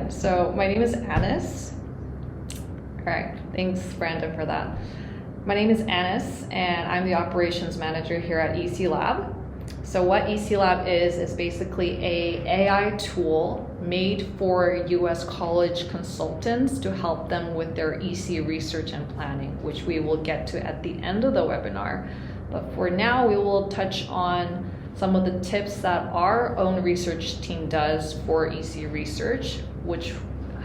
everyone. So my name is Anis. All right, thanks Brandon for that. My name is Anis and I'm the operations manager here at ECLab. So what ECLab is basically a AI tool made for US college consultants to help them with their EC research and planning, which we will get to at the end of the webinar. But for now, we will touch on some of the tips that our own research team does for EC research, which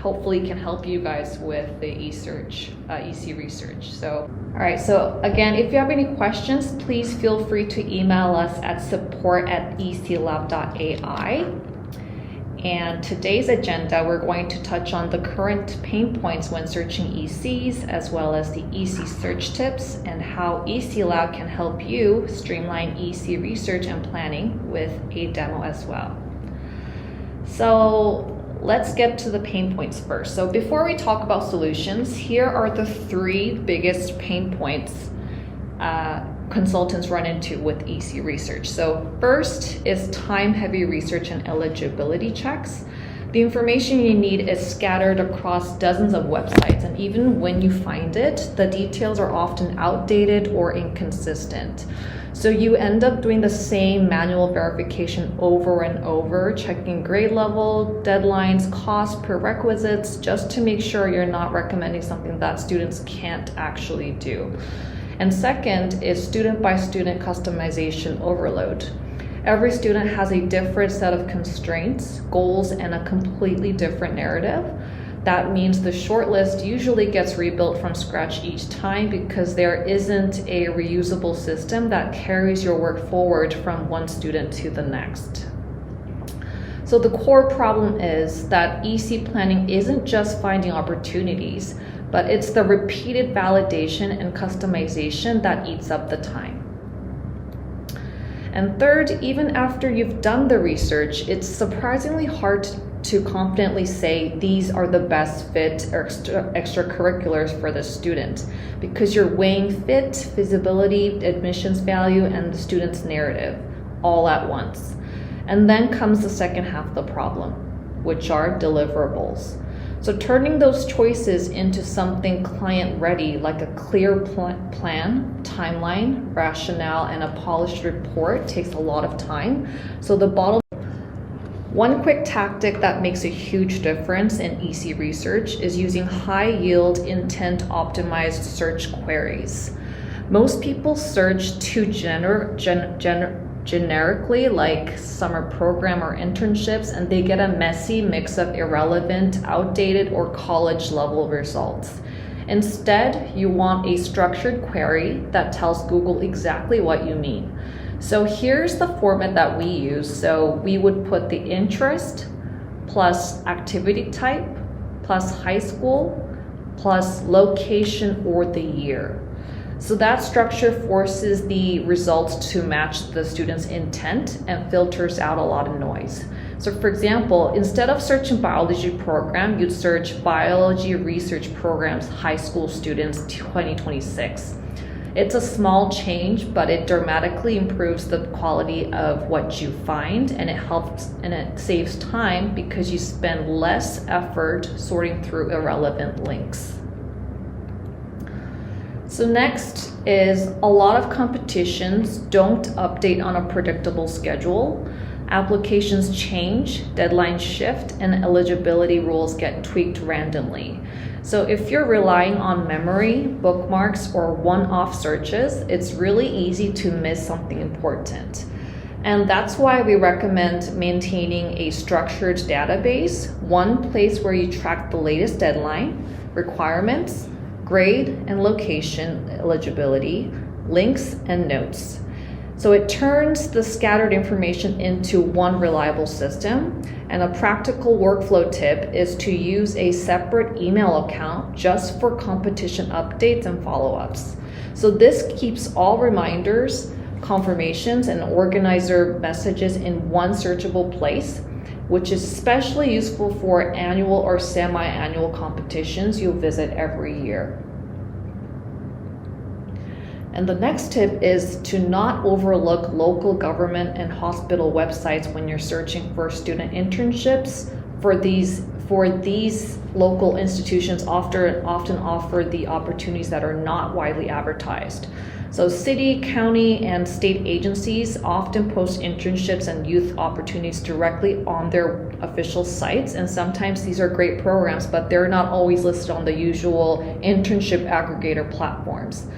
hopefully can help you guys with the EC research. So, all right, so again, if you have any questions, please feel free to email us at support@eclab.ai. And today's agenda, we're going to touch on the current pain points when searching ECs, as well as the EC search tips and how ECLab can help you streamline EC research and planning with a demo as well. So let's get to the pain points first. So before we talk about solutions, here are the 3 biggest pain points consultants run into with EC research. So first is time-heavy research and eligibility checks. The information you need is scattered across dozens of websites, and even when you find it, the details are often outdated or inconsistent. So you end up doing the same manual verification over and over, checking grade level, deadlines, cost, prerequisites, just to make sure you're not recommending something that students can't actually do. And second is student-by-student customization overload. Every student has a different set of constraints, goals, and a completely different narrative. That means the shortlist usually gets rebuilt from scratch each time because there isn't a reusable system that carries your work forward from one student to the next. So the core problem is that EC planning isn't just finding opportunities, but it's the repeated validation and customization that eats up the time. And third, even after you've done the research, it's surprisingly hard to confidently say these are the best fit or extracurriculars for the student, because you're weighing fit, feasibility, admissions value, and the student's narrative all at once. And then comes the second half of the problem, which are deliverables. So turning those choices into something client ready, like a clear plan, timeline, rationale, and a polished report takes a lot of time. So one quick tactic that makes a huge difference in EC research is using high yield intent optimized search queries. Most people search too generically, like summer program or internships, and they get a messy mix of irrelevant, outdated, or college level results. Instead, you want a structured query that tells Google exactly what you mean. So here's the format that we use. So we would put the interest plus activity type plus high school plus location or the year. So that structure forces the results to match the student's intent and filters out a lot of noise. So for example, instead of searching biology program, you'd search biology research programs, high school students 2026. It's a small change, but it dramatically improves the quality of what you find, and it helps and it saves time because you spend less effort sorting through irrelevant links. So next is a lot of competitions don't update on a predictable schedule. Applications change, deadlines shift, and eligibility rules get tweaked randomly. So if you're relying on memory, bookmarks, or one-off searches, it's really easy to miss something important. And that's why we recommend maintaining a structured database, one place where you track the latest deadline, requirements, grade and location eligibility, links, and notes. So it turns the scattered information into one reliable system. And a practical workflow tip is to use a separate email account just for competition updates and follow-ups. So this keeps all reminders, confirmations, and organizer messages in one searchable place, which is especially useful for annual or semi-annual competitions you'll visit every year. And the next tip is to not overlook local government and hospital websites when you're searching for student internships, for these local institutions often offer the opportunities that are not widely advertised. So city, county, and state agencies often post internships and youth opportunities directly on their official sites, and sometimes these are great programs, but they're not always listed on the usual internship aggregator platforms.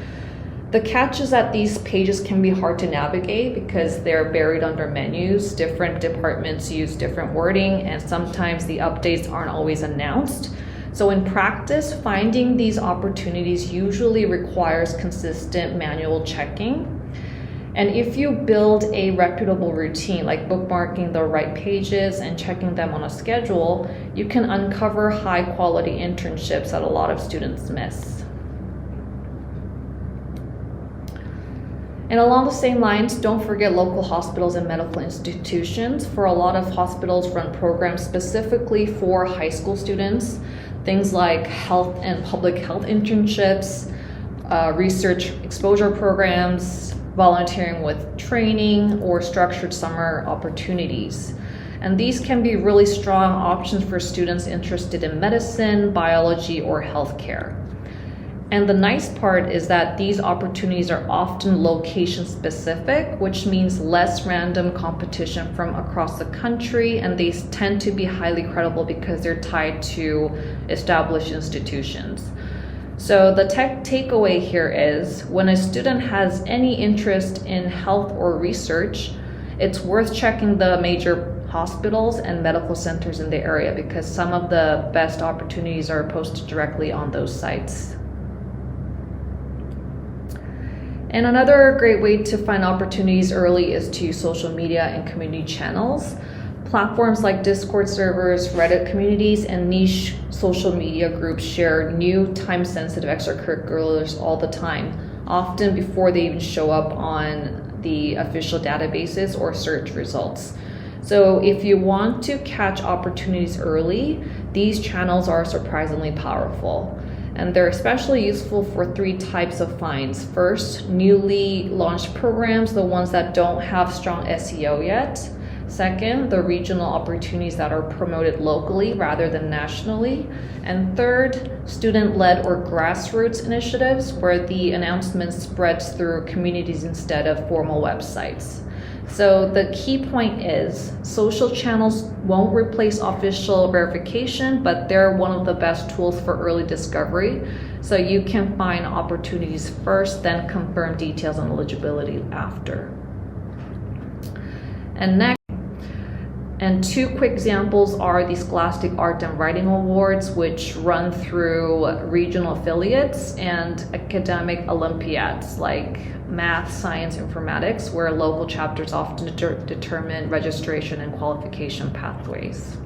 The catch is that these pages can be hard to navigate because they're buried under menus. Different departments use different wording, and sometimes the updates aren't always announced. So in practice, finding these opportunities usually requires consistent manual checking. And if you build a reputable routine, like bookmarking the right pages and checking them on a schedule, you can uncover high quality internships that a lot of students miss. And along the same lines, don't forget local hospitals and medical institutions. For a lot of hospitals run programs specifically for high school students, things like health and public health internships, research exposure programs, volunteering with training, or structured summer opportunities. And these can be really strong options for students interested in medicine, biology, or healthcare. And the nice part is that these opportunities are often location specific, which means less random competition from across the country, and they tend to be highly credible because they're tied to established institutions. So the takeaway here is when a student has any interest in health or research, it's worth checking the major hospitals and medical centers in the area because some of the best opportunities are posted directly on those sites. And another great way to find opportunities early is to use social media and community channels. Platforms like Discord servers, Reddit communities, and niche social media groups share new time-sensitive extracurriculars all the time, often before they even show up on the official databases or search results. So if you want to catch opportunities early, these channels are surprisingly powerful. And they're especially useful for 3 types of finds. First, newly launched programs, the ones that don't have strong SEO yet. Second, the regional opportunities that are promoted locally rather than nationally. And third, student-led or grassroots initiatives where the announcement spreads through communities instead of formal websites. So the key point is social channels won't replace official verification, but they're one of the best tools for early discovery. So you can find opportunities first, then confirm details on eligibility after. And 2 quick examples are the Scholastic Art and Writing Awards, which run through regional affiliates, and academic Olympiads like math, science, informatics, where local chapters often determine registration and qualification pathways.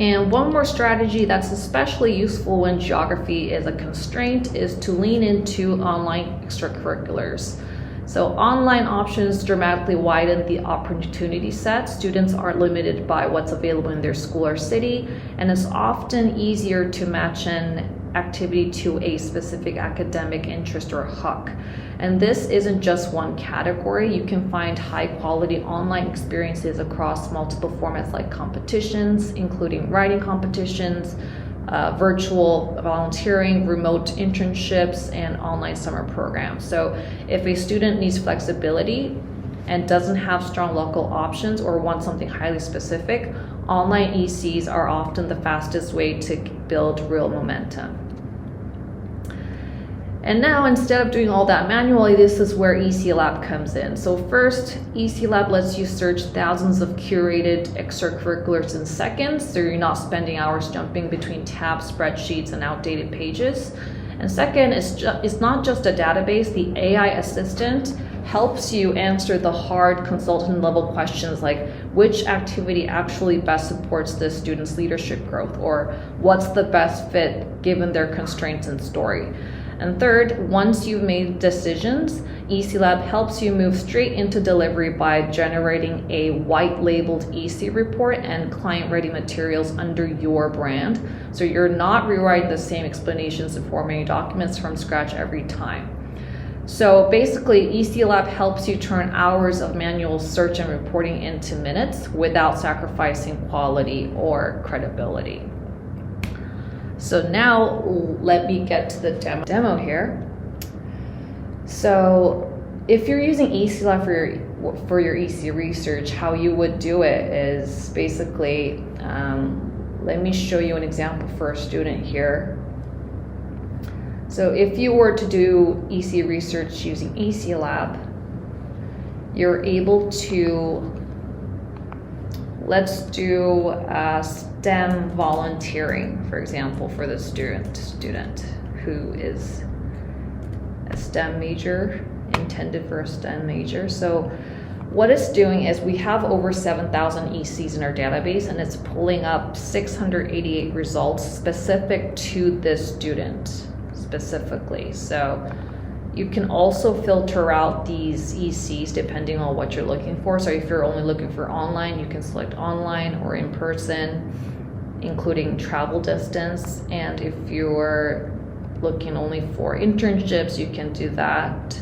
And one more strategy that's especially useful when geography is a constraint is to lean into online extracurriculars. So online options dramatically widen the opportunity set. Students aren't limited by what's available in their school or city, and it's often easier to match an activity to a specific academic interest or hook. And this isn't just one category. You can find high quality online experiences across multiple formats like competitions, including writing competitions, virtual volunteering, remote internships, and online summer programs. So if a student needs flexibility and doesn't have strong local options or wants something highly specific, online ECs are often the fastest way to build real momentum. And now, instead of doing all that manually, this is where ECLab comes in. So first, ECLab lets you search thousands of curated extracurriculars in seconds, so you're not spending hours jumping between tabs, spreadsheets, and outdated pages. And second, it's not just a database. The AI assistant helps you answer the hard consultant level questions like which activity actually best supports the student's leadership growth, or what's the best fit given their constraints and story. And third, once you've made decisions, ECLab helps you move straight into delivery by generating a white labeled EC report and client-ready materials under your brand. So you're not rewriting the same explanations and formatting documents from scratch every time. So basically, ECLab helps you turn hours of manual search and reporting into minutes without sacrificing quality or credibility. So now let me get to the demo here. So if you're using ECLab for your EC research, how you would do it is basically, let me show you an example for a student here. So if you were to do EC research using ECLab, you're able to, let's do STEM volunteering, for example, for the student who is a STEM major, intended for a STEM major. So what it's doing is we have over 7,000 ECs in our database, and it's pulling up 688 results specific to this student specifically. So you can also filter out these ECs depending on what you're looking for. So if you're only looking for online, you can select online or in person, including travel distance. And if you're looking only for internships, you can do that.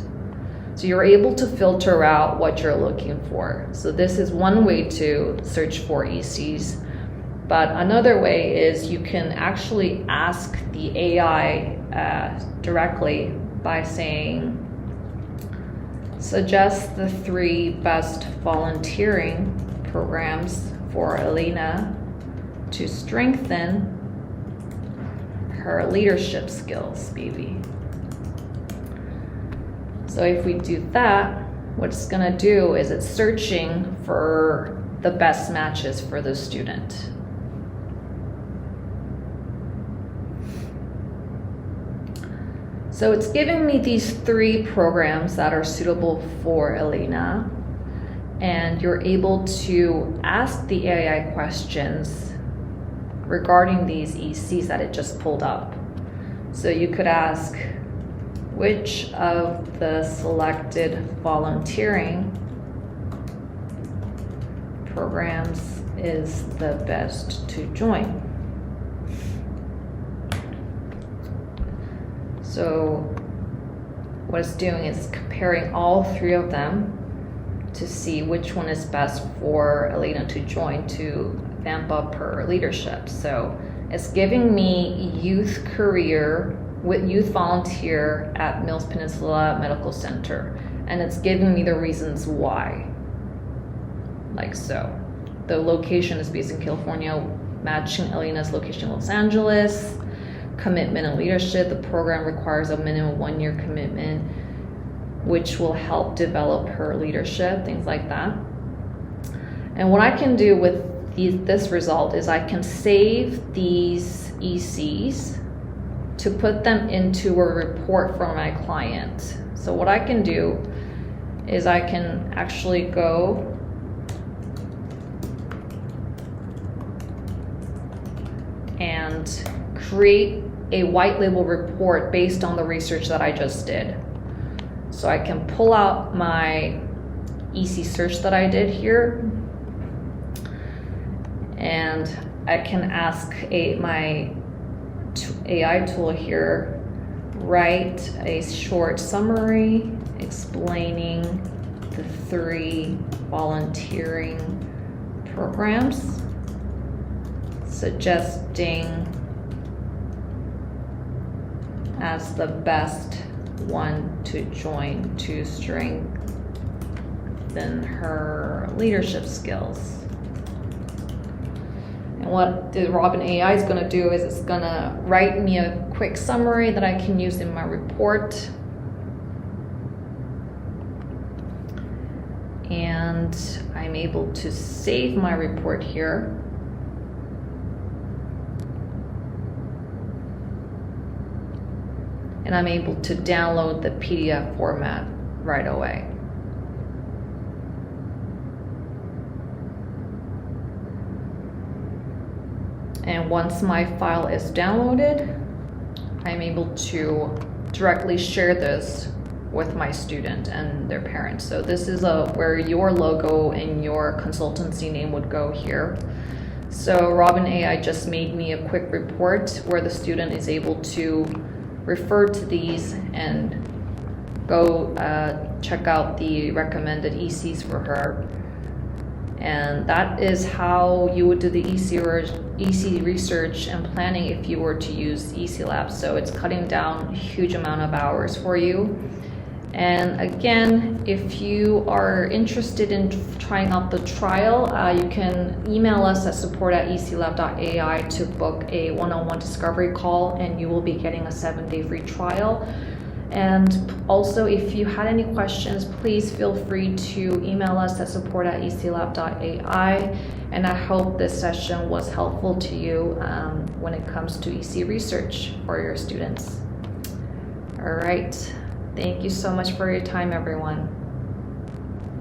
So you're able to filter out what you're looking for. So this is one way to search for ECs. But another way is you can actually ask the AI directly by saying, suggest the 3 best volunteering programs for Elena to strengthen her leadership skills, maybe. So if we do that, what it's gonna do is it's searching for the best matches for the student. So it's giving me these 3 programs that are suitable for Elena, and you're able to ask the AI questions regarding these ECs that it just pulled up. So you could ask, which of the selected volunteering programs is the best to join? So what it's doing is comparing all 3 of them to see which one is best for Elena to join to vamp up her leadership. So it's giving me youth volunteer at Mills Peninsula Medical Center, and it's giving me the reasons why, like so. The location is based in California, matching Elena's location in Los Angeles. Commitment and leadership, the program requires a minimum 1-year commitment, which will help develop her leadership, things like that. And what I can do with this result is I can save these ECs to put them into a report for my client. So what I can do is I can actually go and create a white label report based on the research that I just did. So I can pull out my EC search that I did here, and I can ask my AI tool here, write a short summary explaining the 3 volunteering programs, suggesting as the best one to join to strengthen her leadership skills. And what the Robin AI is going to do is it's going to write me a quick summary that I can use in my report. And I'm able to save my report here. And I'm able to download the PDF format right away. And once my file is downloaded, I'm able to directly share this with my student and their parents. So this is where your logo and your consultancy name would go here. So Robin AI just made me a quick report where the student is able to refer to these and go check out the recommended ECs for her. And that is how you would do the EC research and planning if you were to use ECLab. So it's cutting down a huge amount of hours for you. And again, if you are interested in trying out the trial, you can email us at support@eclab.ai to book a one-on-one discovery call, and you will be getting a 7-day free trial. And also, if you had any questions, please feel free to email us at support@eclab.ai. And I hope this session was helpful to you when it comes to EC research for your students. All right. Thank you so much for your time, everyone.